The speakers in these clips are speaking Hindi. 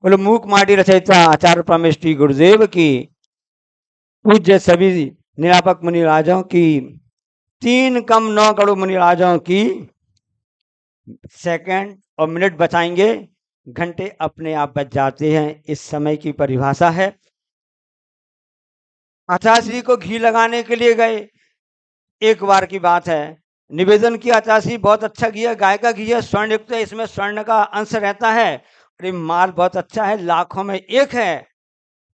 बोले मूक माटी रचयिता आचार्य परमेष्टि गुरुदेव की, पूज्य सभी निरापक मुनि राजाओं की, 3 कम 9 करोड़ मुनि राजाओं की। सेकंड और मिनट बचाएंगे, घंटे अपने आप बच जाते हैं। इस समय की परिभाषा है। आचार्य श्री को घी लगाने के लिए गए, एक बार की बात है। निवेदन किया, आचार्य श्री बहुत अच्छा घी है, गाय का घी है, स्वर्ण युक्त है, इसमें स्वर्ण का अंश रहता है और ये माल बहुत अच्छा है, लाखों में एक है।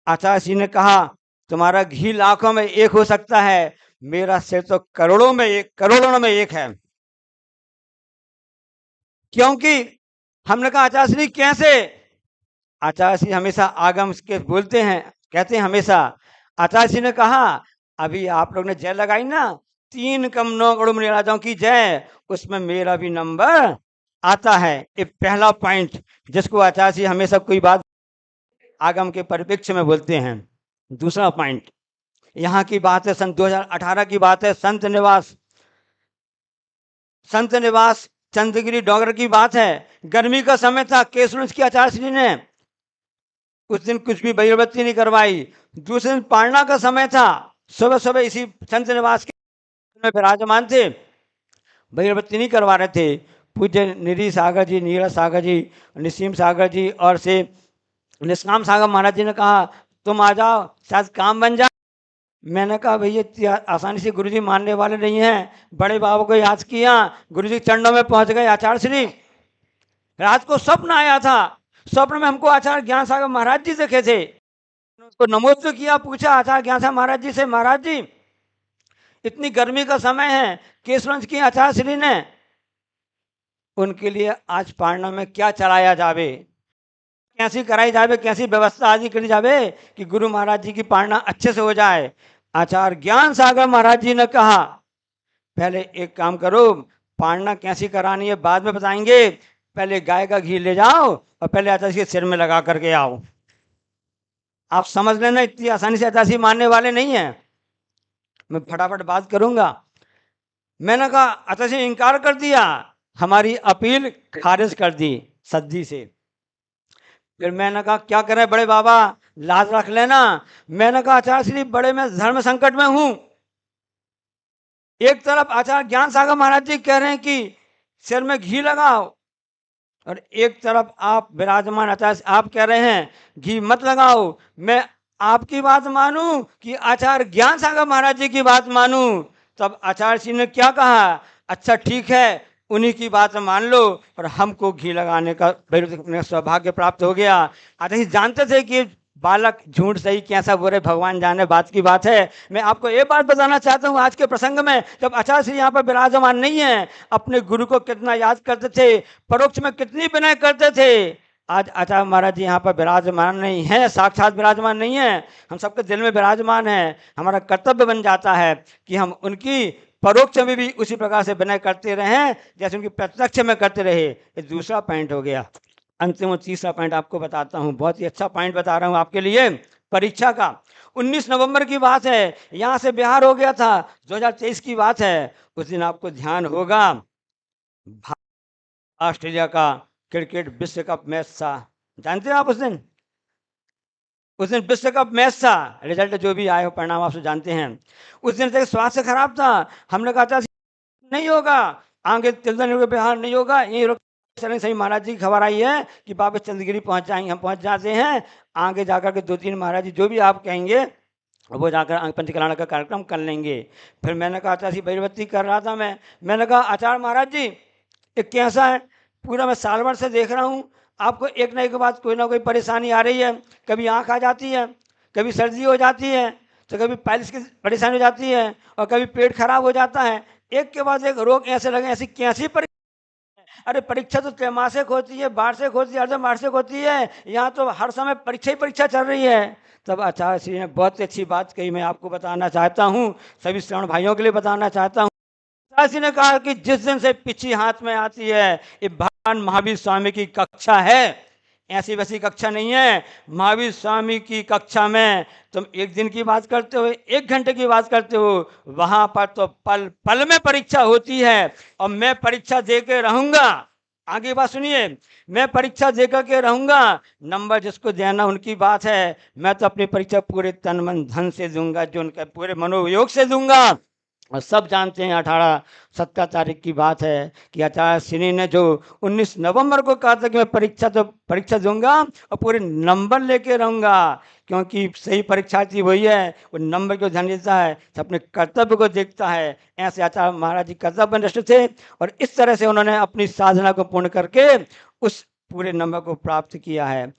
आचार्य श्री ने कहा तुम्हारा घी लाखों में एक हो सकता है, मेरा सिर तो करोड़ों में एक है। क्योंकि हमने कहा आचार्य श्री कैसे? आचार्य श्री हमेशा आगम के बोलते हैं, कहते हैं हमेशा। आचार्य श्री ने कहा अभी आप लोग ने जय लगाई ना, 3 कम 9 करोड़ मुनि राजाओं की जय, उसमें मेरा भी नंबर आता है। ये पहला पॉइंट जिसको आचार्य श्री हमेशा कोई बात आगम के परिप्रेक्ष्य में बोलते हैं। दूसरा पॉइंट, यहाँ की बात है, सन 2018 की बात है, संत निवास चंद्रगिरी डोंगर की बात है। गर्मी का समय था, केसुरंज की आचार्य श्री ने उस दिन कुछ भी बहिर्बत्ती नहीं करवाई। दूसरे दिन पारणा का समय था, सुबह सुबह इसी संत निवास के में विराजमान थे, बहिर्बत्ती नहीं करवा रहे थे। पूज्य निरी सागर जी, नीरज सागर जी, निसीम सागर जी और से निष्काम सागर महाराज जी ने कहा तुम आ जाओ, शायद काम बन जाए। मैंने कहा भैया इतनी आसानी से गुरुजी मानने वाले नहीं हैं। बड़े बाबू को याद किया, गुरुजी चरणों में पहुंच गए। आचार्य श्री, रात को स्वप्न आया था, स्वप्न में हमको आचार्य ज्ञान सागर महाराज जी दिखे थे। उसको नमोस्त किया, पूछा आचार्य ज्ञान सागर महाराज जी से, महाराज जी इतनी गर्मी का समय है, केसवंश की आचार्य श्री ने, उनके लिए आज पारणा में क्या चलाया जावे, कैसी कराई जावे, कैसी व्यवस्था आदि करी जावे कि गुरु महाराज जी की पारणा अच्छे से हो जाए। आचार्य ज्ञान सागर महाराज जी ने कहा पहले एक काम करो, पारणा कैसी करानी है बाद में बताएंगे, पहले गाय का घी ले जाओ और पहले आचार्य के सिर में लगा करके आओ। आप समझ लेना इतनी आसानी से आचार्य मानने वाले नहीं है। मैं फटाफट बात करूंगा। मैंने कहा आचार्य ने इनकार कर दिया, हमारी अपील खारिज कर दी सद्दी से। फिर मैंने कहा क्या करें बड़े बाबा, लाज रख लेना। मैंने कहा आचार्य श्री बड़े मैं धर्म संकट में हूं। एक तरफ आचार्य ज्ञान सागर महाराज जी कह रहे हैं कि सिर में घी लगाओ, और एक तरफ आप विराजमान आचार्य आप कह रहे हैं घी मत लगाओ। मैं आपकी बात मानूं कि आचार्य ज्ञान सागर महाराज जी की बात मानूं? तब आचार्य श्री ने क्या कहा, अच्छा ठीक है उन्हीं की बात मान लो, और हमको घी लगाने का सौभाग्य प्राप्त हो गया। आचार्य जानते थे कि बालक झूठ सही कैसा बुरे भगवान जाने, बात की बात है। मैं आपको ये बात बताना चाहता हूँ आज के प्रसंग में, जब आचार्य श्री यहाँ पर विराजमान नहीं है, अपने गुरु को कितना याद करते थे, परोक्ष में कितनी विनय करते थे। आज आचार्य महाराज जी यहाँ पर विराजमान नहीं है, साक्षात विराजमान नहीं है, हम सबके दिल में विराजमान है। हमारा कर्तव्य बन जाता है कि हम उनकी परोक्ष में भी उसी प्रकार से विनय करते रहें जैसे उनकी प्रत्यक्ष में करते रहे। ये दूसरा पॉइंट हो गया। अंतिम और तीसरा पॉइंट आपको बताता हूँ, बहुत ही अच्छा पॉइंट बता रहा हूँ आपके लिए। परीक्षा का 19 नवंबर की बात है, यहाँ से बिहार हो गया था, 2023 की बात है। उस दिन आपको ध्यान होगा ऑस्ट्रेलिया का क्रिकेट विश्व कप मैच था, जानते हैं आप? उस दिन विश्व कप मैच था, रिजल्ट जो भी आए हो परिणाम आप जानते हैं। उस दिन से स्वास्थ्य खराब था, हमने कहा था नहीं होगा, आगे तिलदन बिहार नहीं होगा, यही सही महाराज जी की खबर आई है कि वापस चंद्रगिरी पहुंच जाएंगे। हम पहुंच जाते हैं, आगे जाकर के 2-3 महाराज जी जो भी आप कहेंगे वो जाकर पंचकल्याण का कार्यक्रम कर लेंगे। फिर मैंने कहा आचार्य बहिर्बत्ती कर रहा था मैंने कहा आचार्य महाराज जी ये कैसा है, पूरा मैं साल भर से देख रहा हूँ आपको एक ना एक बात कोई ना कोई परेशानी आ रही है, कभी आँख आ जाती है, कभी सर्दी हो जाती है, तो कभी पाइल्स की परेशानी हो जाती है, और कभी पेट खराब हो जाता है, एक के बाद एक रोग ऐसे लगे, ऐसी कैसी अरे परीक्षा तो त्रैमासिक होती है, वार्षिक होती है, अर्धवार्षिक होती है, यहाँ तो हर समय परीक्षा ही परीक्षा चल रही है। तब आचार्य श्री ने बहुत अच्छी बात कही, मैं आपको बताना चाहता हूँ, सभी श्रवण भाइयों के लिए बताना चाहता हूँ। आचार्य श्री ने कहा कि जिस दिन से पिछी हाथ में आती है, ये भगवान महावीर स्वामी की कक्षा है, ऐसी वैसी कक्षा नहीं है। महावीर स्वामी की कक्षा में तुम एक दिन की बात करते हो, 1 घंटे की बात करते हो, वहां पर तो पल पल में परीक्षा होती है, और मैं परीक्षा दे के रहूंगा। आगे बात सुनिए, मैं परीक्षा देकर के रहूंगा, नंबर जिसको देना उनकी बात है, मैं तो अपनी परीक्षा पूरे तन मन धन से दूंगा, जो उनका पूरे मनोयोग से दूंगा। और सब जानते हैं 18-17 तारीख की बात है कि आचार्य श्री ने जो 19 नवंबर को कहा था कि मैं परीक्षा दूंगा और पूरे नंबर लेके रहूंगा, क्योंकि सही परीक्षार्थी वही है वो नंबर को ध्यान देता है, तो अपने कर्तव्य को देखता है। ऐसे आचार्य महाराज जी कर्तव्यनिष्ठ थे और इस तरह से उन्होंने अपनी साधना को पूर्ण करके उस पूरे नंबर को प्राप्त किया है।